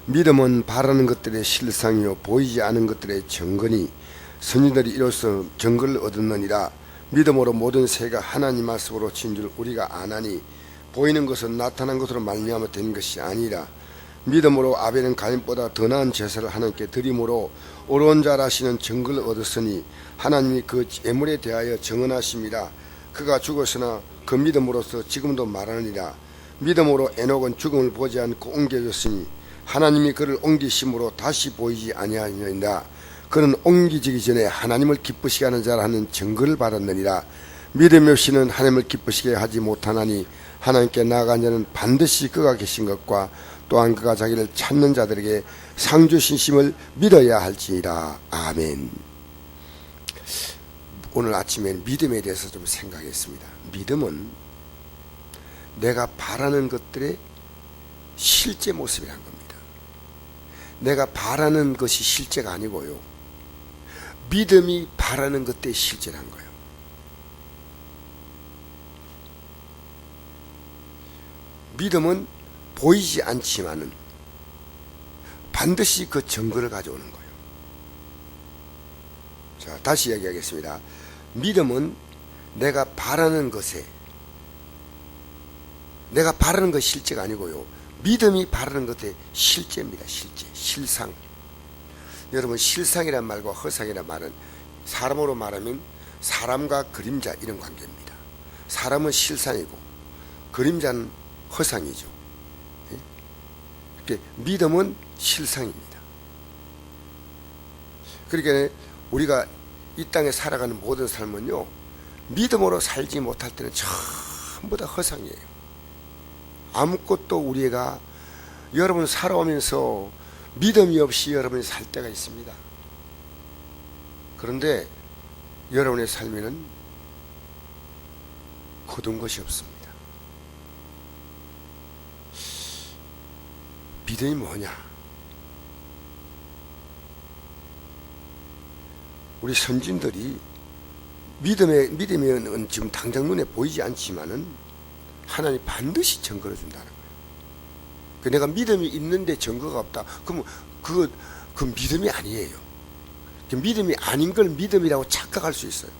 믿음은 바라는 것들의 실상이요 보이지 않은 것들의 증거니 선지들이 이로써 증거를 얻었느니라. 믿음으로 모든 세가 하나님 말씀으로 진 줄 우리가 아나니 보이는 것은 나타난 것으로 말미암아 된 것이 아니라 믿음으로 아벨은 가인보다 더 나은 제사를 하나님께 드림으로 옳은 자라시는 증거를 얻었으니 하나님이 그 예물에 대하여 정언하심이라. 그가 죽었으나 그 믿음으로서 지금도 말하느니라. 믿음으로 에녹은 죽음을 보지 않고 옮겨졌으니 하나님이 그를 옮기심으로 다시 보이지 아니하느니라. 그는 옮기지기 전에 하나님을 기쁘시게 하는 자라 하는 증거를 받았느니라. 믿음 없이는 하나님을 기쁘시게 하지 못하나니 하나님께 나아간 자는 반드시 그가 계신 것과 또한 그가 자기를 찾는 자들에게 상 주신심을 믿어야 할지니라. 아멘. 오늘 아침에 믿음에 대해서 좀 생각했습니다. 믿음은 내가 바라는 것들의 실제 모습이란 겁니다. 내가 바라는 것이 실제가 아니고요, 믿음이 바라는 것들의 실제란 거예요. 믿음은 보이지 않지만은 반드시 그 증거를 가져오는 거예요. 자, 다시 이야기하겠습니다. 믿음은 내가 바라는 것에, 내가 바라는 것이 실제가 아니고요, 믿음이 바라는 것의 실제입니다. 실제, 실상. 여러분, 실상이란 말과 허상이란 말은 사람으로 말하면 사람과 그림자 이런 관계입니다. 사람은 실상이고 그림자는 허상이죠. 예? 믿음은 실상입니다. 그러니까 우리가 이 땅에 살아가는 모든 삶은요, 믿음으로 살지 못할 때는 전부 다 허상이에요. 아무것도 우리가, 여러분 살아오면서 믿음이 없이 여러분이 살 때가 있습니다. 그런데 여러분의 삶에는 거둔 것이 없습니다. 믿음이 뭐냐? 우리 선진들이 믿음은 지금 당장 눈에 보이지 않지만은 하나님이 반드시 증거를 준다는 거예요. 내가 믿음이 있는데 증거가 없다. 그러면 그 믿음이 아니에요. 그 믿음이 아닌 걸 믿음이라고 착각할 수 있어요.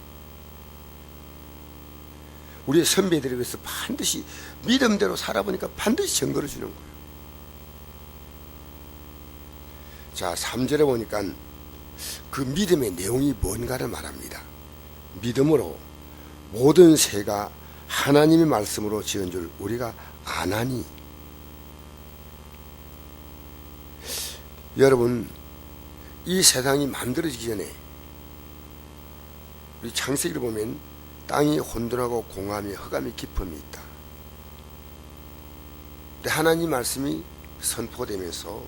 우리의 선배들이 그래서 반드시 믿음대로 살아보니까 반드시 증거를 주는 거예요. 자, 3절에 보니까 그 믿음의 내용이 뭔가를 말합니다. 믿음으로 모든 세가 하나님의 말씀으로 지은 줄 우리가 아나니. 여러분, 이 세상이 만들어지기 전에 우리 창세기를 보면 땅이 혼돈하고 공함이 흑암이 깊음이 있다. 근데 하나님 말씀이 선포되면서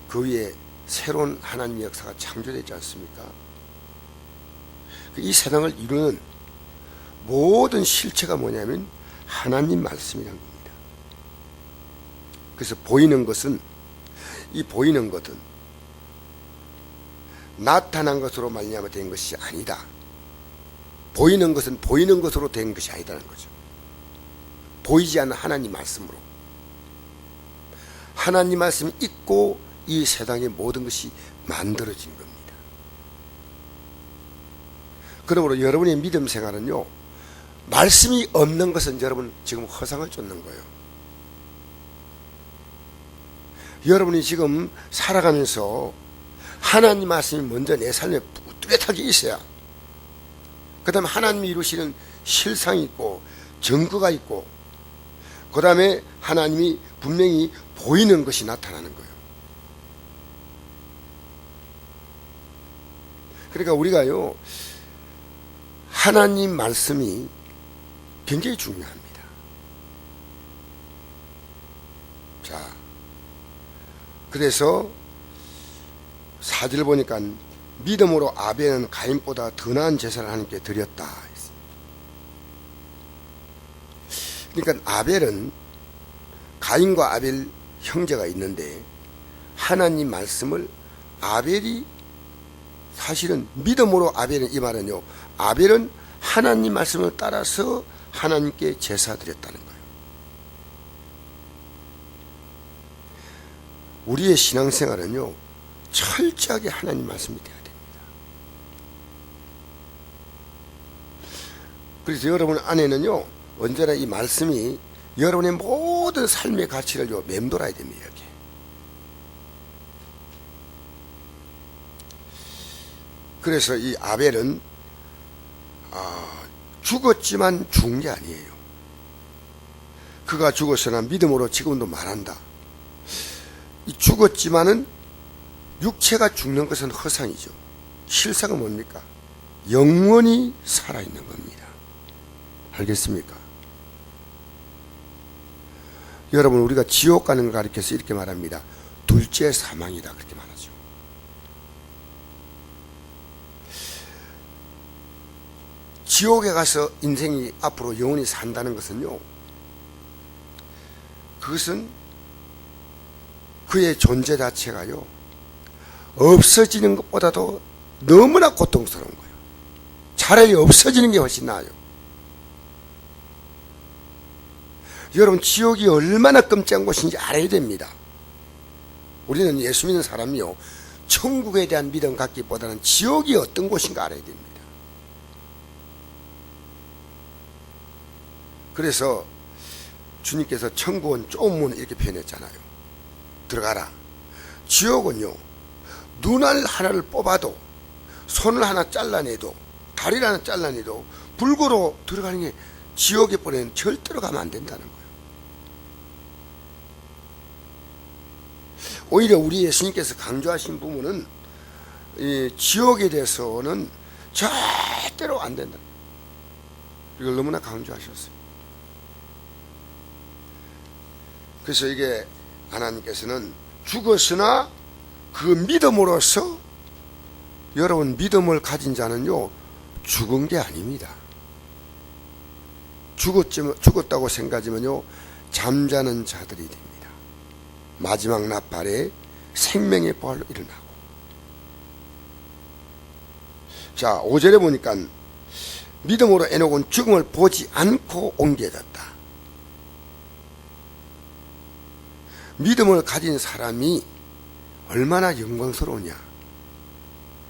그 위에 새로운 하나님의 역사가 창조되지 않습니까? 이 세상을 이루는 모든 실체가 뭐냐면 하나님 말씀이란 겁니다. 그래서 보이는 것은, 이 보이는 것은 나타난 것으로 말미암아 된 것이 아니다. 보이는 것은 보이는 것으로 된 것이 아니다는 거죠. 보이지 않는 하나님 말씀으로. 하나님 말씀이 있고 이 세상의 모든 것이 만들어진 겁니다. 그러므로 여러분의 믿음 생활은요, 말씀이 없는 것은 여러분 지금 허상을 쫓는 거예요. 여러분이 지금 살아가면서 하나님 말씀이 먼저 내 삶에 뚜렷하게 있어야, 그 다음에 하나님이 이루시는 실상이 있고 증거가 있고, 그 다음에 하나님이 분명히 보이는 것이 나타나는 거예요. 그러니까 우리가요, 하나님 말씀이 굉장히 중요합니다. 자, 그래서 4절 보니까 믿음으로 아벨은 가인보다 더 나은 제사를 하나님께 드렸다. 그러니까 아벨은, 가인과 아벨 형제가 있는데 하나님 말씀을 아벨이, 사실은 믿음으로 아벨은, 이 말은요, 아벨은 하나님 말씀을 따라서 하나님께 제사 드렸다는 거예요. 우리의 신앙생활은요, 철저하게 하나님 말씀이 돼야 됩니다. 그래서 여러분 안에는요, 언제나 이 말씀이 여러분의 모든 삶의 가치를 맴돌아야 됩니다. 이렇게. 그래서 이 아벨은 죽었지만 죽은 게 아니에요. 그가 죽었으나 믿음으로 지금도 말한다. 이 죽었지만은 육체가 죽는 것은 허상이죠. 실상은 뭡니까? 영원히 살아있는 겁니다. 알겠습니까? 여러분, 우리가 지옥 가는 걸 가리켜서 이렇게 말합니다. 둘째 사망이다, 그렇게 말하죠. 지옥에 가서 인생이 앞으로 영원히 산다는 것은요, 그것은 그의 존재 자체가요, 없어지는 것보다도 너무나 고통스러운 거예요. 차라리 없어지는 게 훨씬 나아요. 여러분, 지옥이 얼마나 끔찍한 곳인지 알아야 됩니다. 우리는 예수 믿는 사람이요, 천국에 대한 믿음 갖기보다는 지옥이 어떤 곳인가 알아야 됩니다. 그래서 주님께서 천국은 좁은 문 이렇게 표현했잖아요. 들어가라. 지옥은요, 눈알 하나를 뽑아도, 손을 하나 잘라내도, 다리를 하나 잘라내도 불구로 들어가는 게 지옥에 보내는 절대로 가면 안 된다는 거예요. 오히려 우리 예수님께서 강조하신 부분은 이 지옥에 대해서는 절대로 안 된다. 이걸 너무나 강조하셨어요. 그래서 이게 하나님께서는 죽었으나 그 믿음으로써, 여러분 믿음을 가진 자는요, 죽은 게 아닙니다. 죽었다고 생각하면요, 잠자는 자들이 됩니다. 마지막 나팔에 생명의 부활로 일어나고. 자, 5절에 보니까 믿음으로 에녹은 죽음을 보지 않고 옮겨졌다. 믿음을 가진 사람이 얼마나 영광스러우냐.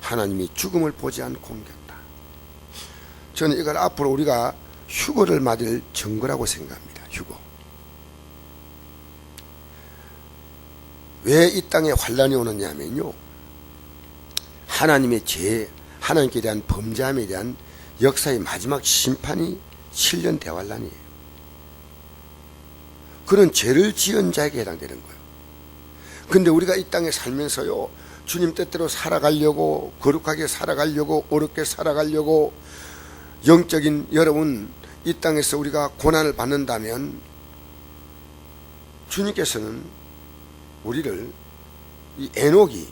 하나님이 죽음을 보지 않고 옮겼다. 저는 이걸 앞으로 우리가 휴거를 맞을 증거라고 생각합니다. 휴거. 왜 이 땅에 환란이 오느냐 하면요, 하나님의 죄, 하나님께 대한 범죄함에 대한 역사의 마지막 심판이 실현 대환란이에요. 그런 죄를 지은 자에게 해당되는 거예요. 근데 우리가 이 땅에 살면서요, 주님 뜻대로 살아가려고, 거룩하게 살아가려고, 어렵게 살아가려고, 영적인 여러분, 이 땅에서 우리가 고난을 받는다면 주님께서는 우리를, 이 에녹이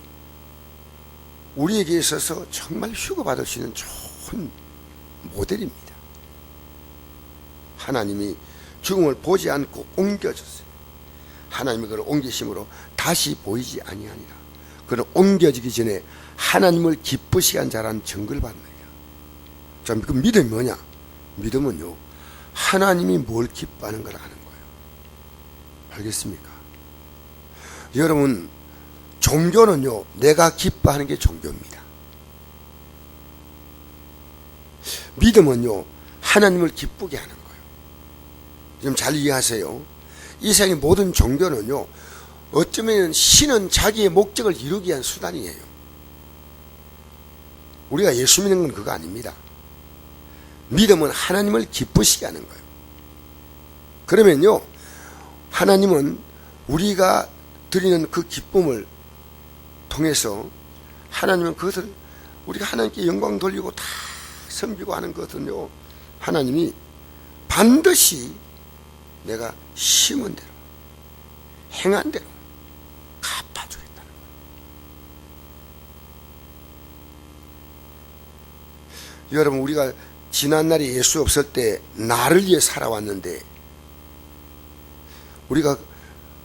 우리에게 있어서 정말 휴거받을 수 있는 좋은 모델입니다. 하나님이 죽음을 보지 않고 옮겨졌어요. 하나님이 그를 옮기심으로 다시 보이지 아니하니라. 그는 옮겨지기 전에 하나님을 기쁘시게 한 자라는 증거를 받느니라. 자, 그 믿음이 뭐냐? 믿음은요, 하나님이 뭘 기뻐하는 걸 아는 거예요. 알겠습니까? 여러분, 종교는요, 내가 기뻐하는 게 종교입니다. 믿음은요, 하나님을 기쁘게 하는 거예요. 좀 잘 이해하세요. 이 세상의 모든 종교는요, 어쩌면 신은 자기의 목적을 이루기 위한 수단이에요. 우리가 예수 믿는 건 그거 아닙니다. 믿음은 하나님을 기쁘시게 하는 거예요. 그러면요, 하나님은 우리가 드리는 그 기쁨을 통해서 하나님은 그것을, 우리가 하나님께 영광 돌리고 다 섬기고 하는 것은요, 하나님이 반드시 내가 심은 대로, 행한 대로 갚아주겠다는 거예요. 여러분, 우리가 지난날에 예수 없을 때 나를 위해 살아왔는데, 우리가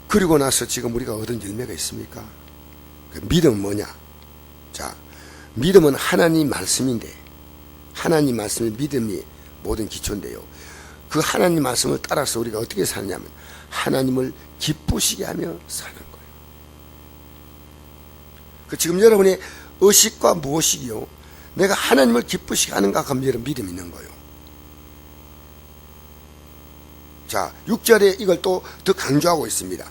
그리고 나서 지금 우리가 얻은 열매가 있습니까? 그 믿음은 뭐냐? 자, 믿음은 하나님 말씀인데, 하나님 말씀의 믿음이 모든 기초인데요, 그 하나님 말씀을 따라서 우리가 어떻게 사느냐면 하나님을 기쁘시게 하며 사는 거예요. 지금 여러분의 의식과 무의식이요, 내가 하나님을 기쁘시게 하는가 하면 여러분 믿음이 있는 거예요. 자, 6절에 이걸 또 더 강조하고 있습니다.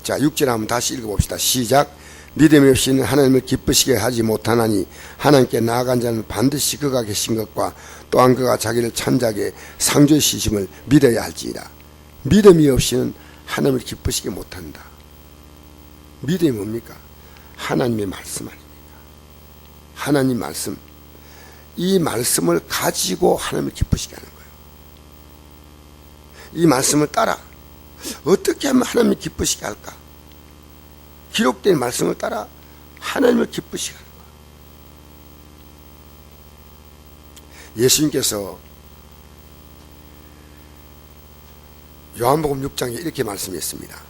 자, 6절 한번 다시 읽어봅시다. 시작. 믿음이 없이는 하나님을 기쁘시게 하지 못하나니 하나님께 나아간 자는 반드시 그가 계신 것과 또한 그가 자기를 찬자게 상주시심을 믿어야 할지니라. 믿음이 없이는 하나님을 기쁘시게 못한다. 믿음이 뭡니까? 하나님의 말씀 아닙니까? 하나님 말씀, 이 말씀을 가지고 하나님을 기쁘시게 하는 거예요. 이 말씀을 따라 어떻게 하면 하나님을 기쁘시게 할까? 기록된 말씀을 따라 하나님을 기쁘시게 하는 거예요. 예수님께서 요한복음 6장에 이렇게 말씀했습니다.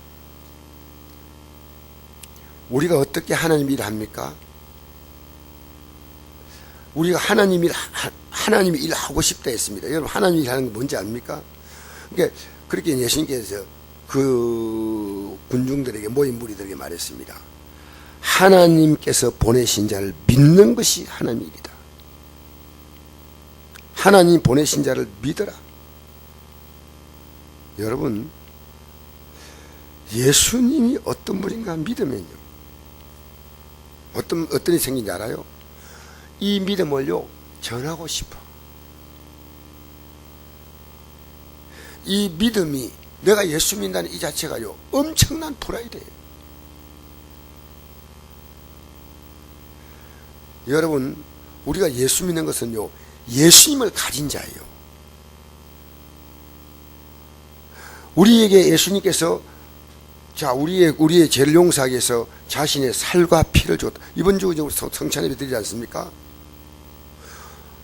우리가 어떻게 하나님 일을 합니까? 우리가 하나님 일 하고 싶다 했습니다. 여러분, 하나님 일 하는 게 뭔지 압니까? 그러니까 그렇게 예수님께서 그 군중들에게, 모인 무리들에게 말했습니다. 하나님께서 보내신 자를 믿는 것이 하나님의 일이다. 하나님 보내신 자를 믿어라. 여러분, 예수님이 어떤 분인가 믿으면요, 어떤 일이 생긴지 알아요? 이 믿음을요, 전하고 싶어. 이 믿음이, 내가 예수 믿는다는 이 자체가요, 엄청난 프라이드예요. 여러분, 우리가 예수 믿는 것은요, 예수님을 가진 자예요. 우리에게 예수님께서, 자, 우리의 죄를 용서하기 위해서 자신의 살과 피를 줬다. 이번 주 성찬 예배 드리지 않습니까?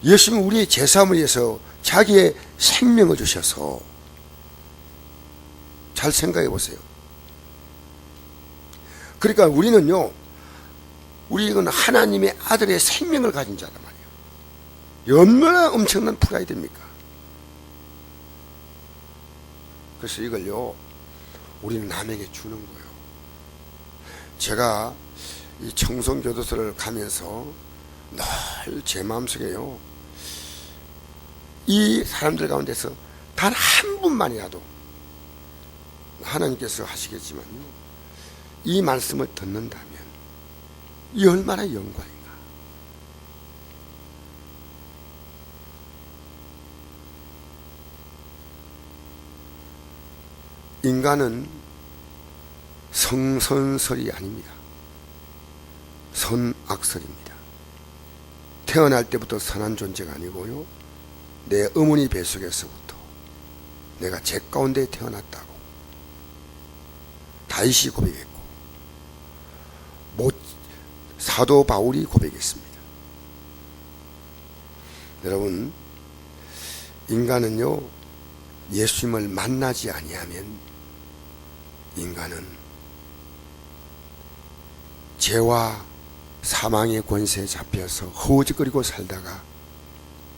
예수님은 우리의 죄사함을 위해서 자기의 생명을 주셔서, 잘 생각해 보세요. 그러니까 우리는 하나님의 아들의 생명을 가진 자란 말이에요. 얼마나 엄청난 프라이드입니까? 그래서 이걸요, 우리는 남에게 주는 거예요. 제가 이 청송교도소를 가면서 늘 제 마음속에요, 이 사람들 가운데서 단 한 분만이라도 하나님께서 하시겠지만요, 이 말씀을 듣는다면 이 얼마나 영광인가. 인간은 성선설이 아닙니다. 선악설입니다. 태어날 때부터 선한 존재가 아니고요, 내 어머니 뱃속에서부터 내가 죄 가운데 태어났다고 다윗이 고백했고, 사도 바울이 고백했습니다. 여러분, 인간은요, 예수님을 만나지 아니하면 인간은 죄와 사망의 권세에 잡혀서 허우적거리고 살다가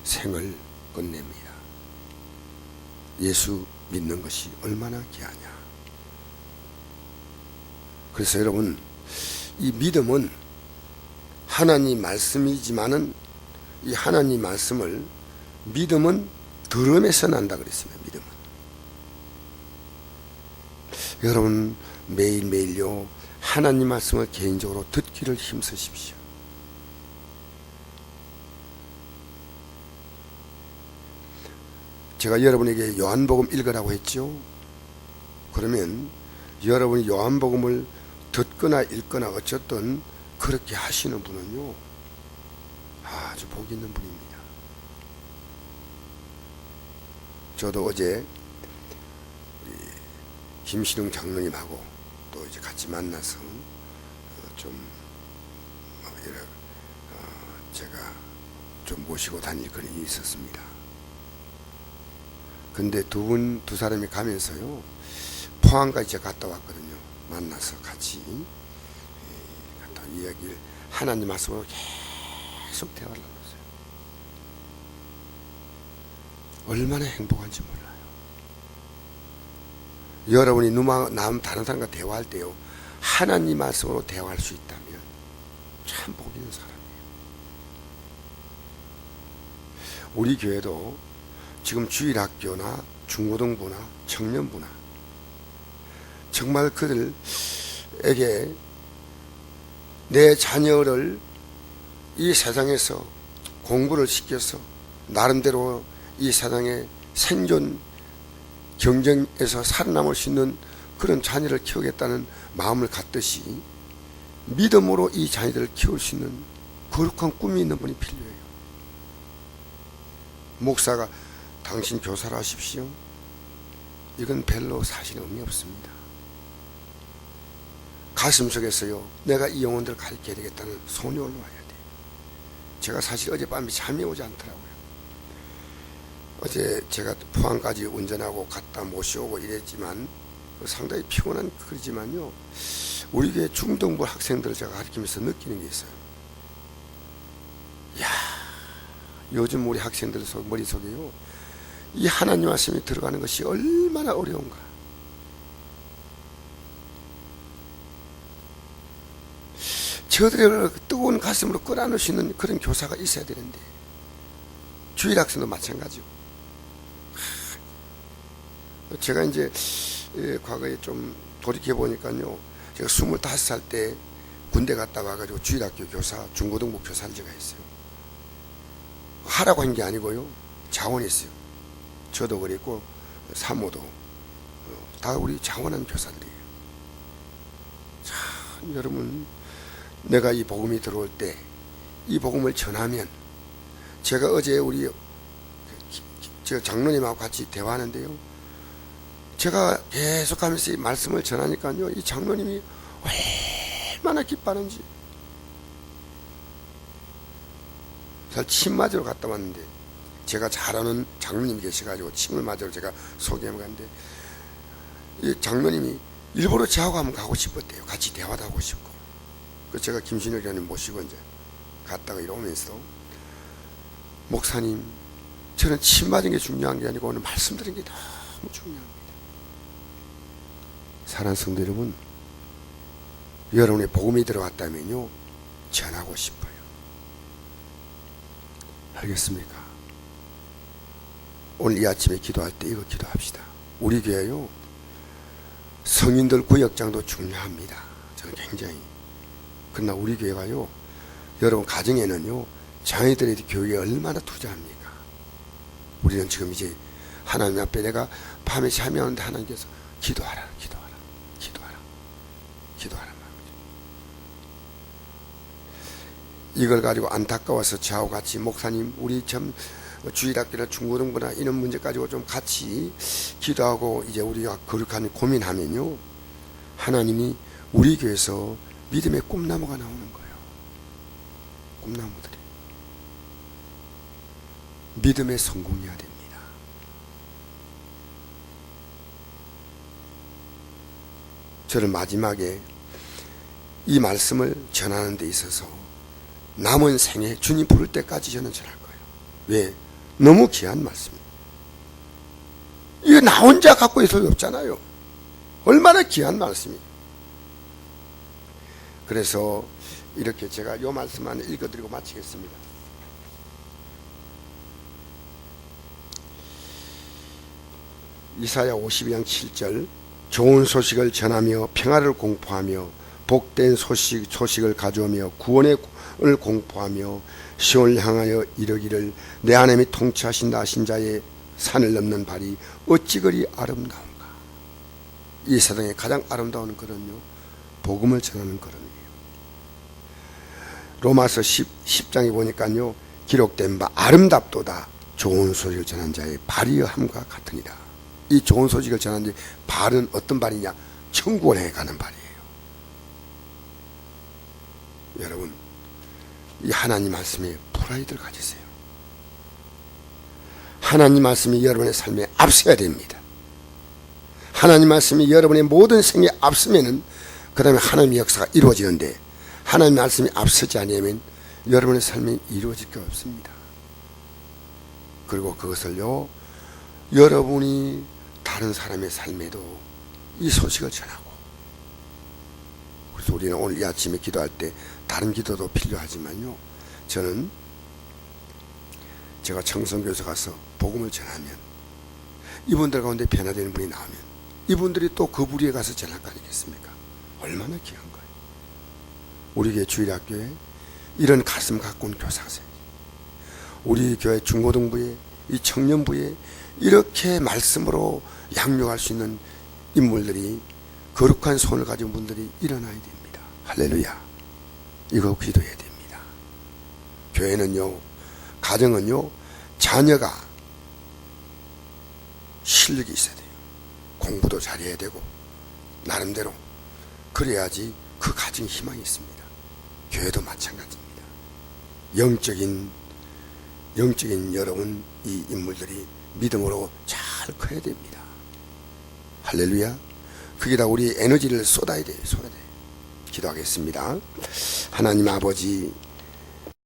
생을 끝냅니다. 예수 믿는 것이 얼마나 귀하냐. 그래서 여러분, 이 믿음은 하나님 말씀이지만은, 이 하나님 말씀을, 믿음은 들음에서 난다 그랬습니다. 믿음은. 여러분, 매일매일요, 하나님 말씀을 개인적으로 듣기를 힘쓰십시오. 제가 여러분에게 요한복음 읽으라고 했죠. 그러면 여러분이 요한복음을 듣거나 읽거나 어쨌든 그렇게 하시는 분은요, 아주 복 있는 분입니다. 저도 어제 김신웅 장로님하고 또 이제 같이 만나서 제가 좀 모시고 다닐 일이 있었습니다. 근데 두 사람이 가면서요, 포항까지 갔다 왔거든요. 만나서 같이 갔다 이야기를, 하나님 말씀으로 계속 대화를 나눴어요. 얼마나 행복한지 몰라요. 여러분이 다른 사람과 대화할 때요, 하나님 말씀으로 대화할 수 있다면 참 복 있는 사람이에요. 우리 교회도 지금 주일학교나 중고등부나 청년부나 정말 그들에게 내 자녀를 이 세상에서 공부를 시켜서 나름대로 이 세상의 생존 경쟁에서 살아남을 수 있는 그런 자녀를 키우겠다는 마음을 갖듯이 믿음으로 이 자녀들을 키울 수 있는 거룩한 꿈이 있는 분이 필요해요. 목사가 당신 교사를 하십시오. 이건 별로 사실 의미 없습니다. 가슴속에서요, 내가 이 영혼들을 가르쳐야 되겠다는 소원이 올라와야 돼요. 제가 사실 어젯밤에 잠이 오지 않더라고요. 어제 제가 포항까지 운전하고 갔다 모셔오고 이랬지만 상당히 피곤한 글이지만요, 우리 교회 중등부 학생들을 제가 가르치면서 느끼는 게 있어요. 이야, 요즘 우리 학생들 머릿속에요, 이 하나님 말씀이 들어가는 것이 얼마나 어려운가. 저들의 뜨거운 가슴으로 끌어안을 수 있는 그런 교사가 있어야 되는데, 주일학생도 마찬가지고. 제가 이제 과거에 좀 돌이켜 보니까요, 제가 25살 때 군대 갔다 와가지고 주일학교 교사, 중고등부 교사를 제가 했어요. 하라고 한 게 아니고요, 자원했어요. 저도 그랬고 사모도 다 우리 자원한 교사들이에요. 참, 여러분, 내가 이 복음이 들어올 때 이 복음을 전하면, 제가 어제 우리 장로님하고 같이 대화하는데요, 제가 계속하면서 이 말씀을 전하니까요, 이 장로님이 얼마나 기뻐하는지. 사실 침 맞으러 갔다 왔는데, 제가 잘 아는 장로님이 계셔가지고 침을 맞으러 제가 소개하러 갔는데, 이 장로님이 일부러 저하고 한번 가고 싶었대요. 같이 대화도 하고 싶고. 그래서 제가 김신혁 의원님 모시고 이제 갔다가 이러면서, 목사님, 저는 침 맞은 게 중요한 게 아니고 오늘 말씀드린 게 너무 중요합니다. 사랑하는 성도 여러분, 여러분의 복음이 들어왔다면요, 전하고 싶어요. 알겠습니까? 오늘 이 아침에 기도할 때 이거 기도합시다. 우리 교회요, 성인들 구역장도 중요합니다. 저는 굉장히. 그러나 우리 교회가요, 여러분 가정에는요, 자녀들의 교육에 얼마나 투자합니까? 우리는 지금 이제 하나님 앞에 내가 밤에 잠이 오는데 하나님께서 기도하라, 기도하라, 기도하라, 기도하라 말이죠. 이걸 가지고 안타까워서 저하고 같이, 목사님, 우리 참 주일학교나 중고등부나 이런 문제 가지고 좀 같이 기도하고 이제 우리가 거룩한 고민하면요, 하나님이 우리 교회에서 믿음의 꿈나무가 나오는 거예요. 꿈나무들이 믿음의 성공해야 됩니다. 저는 마지막에 이 말씀을 전하는 데 있어서 남은 생에 주님 부를 때까지 저는 전할 거예요. 왜? 너무 귀한 말씀이에요. 이거 나 혼자 갖고 있을 수 없잖아요. 얼마나 귀한 말씀이에요. 그래서 이렇게 제가 이 말씀만 읽어드리고 마치겠습니다. 이사야 52장 7절, 좋은 소식을 전하며 평화를 공포하며 복된 소식을 가져오며 구원을 공포하며 시온을 향하여 이르기를, 내 하나님이 통치하신다 하신 자의 산을 넘는 발이 어찌 그리 아름다운가. 이 세상에 가장 아름다운 글은요, 복음을 전하는 글이에요. 로마서 10장에 보니까요, 기록된 바 아름답도다 좋은 소식을 전한 자의 발이 함과 같으니라. 이 좋은 소식을 전한 자의 발은 어떤 발이냐? 천국에 가는 발이에요. 여러분, 이 하나님 말씀에 프라이드를 가지세요. 하나님 말씀이 여러분의 삶에 앞서야 됩니다. 하나님 말씀이 여러분의 모든 생에 앞서면은 그 다음에 하나님의 역사가 이루어지는데, 하나님 말씀이 앞서지 않으면 여러분의 삶이 이루어질 게 없습니다. 그리고 그것을요, 여러분이 다른 사람의 삶에도 이 소식을 전하고, 그래서 우리는 오늘 이 아침에 기도할 때 다른 기도도 필요하지만요, 저는 제가 청성교에서 가서 복음을 전하면 이분들 가운데 변화되는 분이 나오면 이분들이 또 그 부리에 가서 전할 거 아니겠습니까? 얼마나 귀한 거예요. 우리 교회 주일학교에 이런 가슴 갖고 온 교사가 있어요. 우리 교회 중고등부에, 이 청년부에 이렇게 말씀으로 양육할 수 있는 인물들이, 거룩한 손을 가진 분들이 일어나야 됩니다. 할렐루야. 이거 기도해야 됩니다. 교회는요, 가정은요, 자녀가 실력이 있어야 돼요. 공부도 잘해야 되고 나름대로 그래야지 그 가정에 희망이 있습니다. 교회도 마찬가지입니다. 영적인 여러분, 이 인물들이 믿음으로 잘 커야 됩니다. 할렐루야. 거기다 우리 에너지를 쏟아야 돼요. 기도하겠습니다. 하나님 아버지,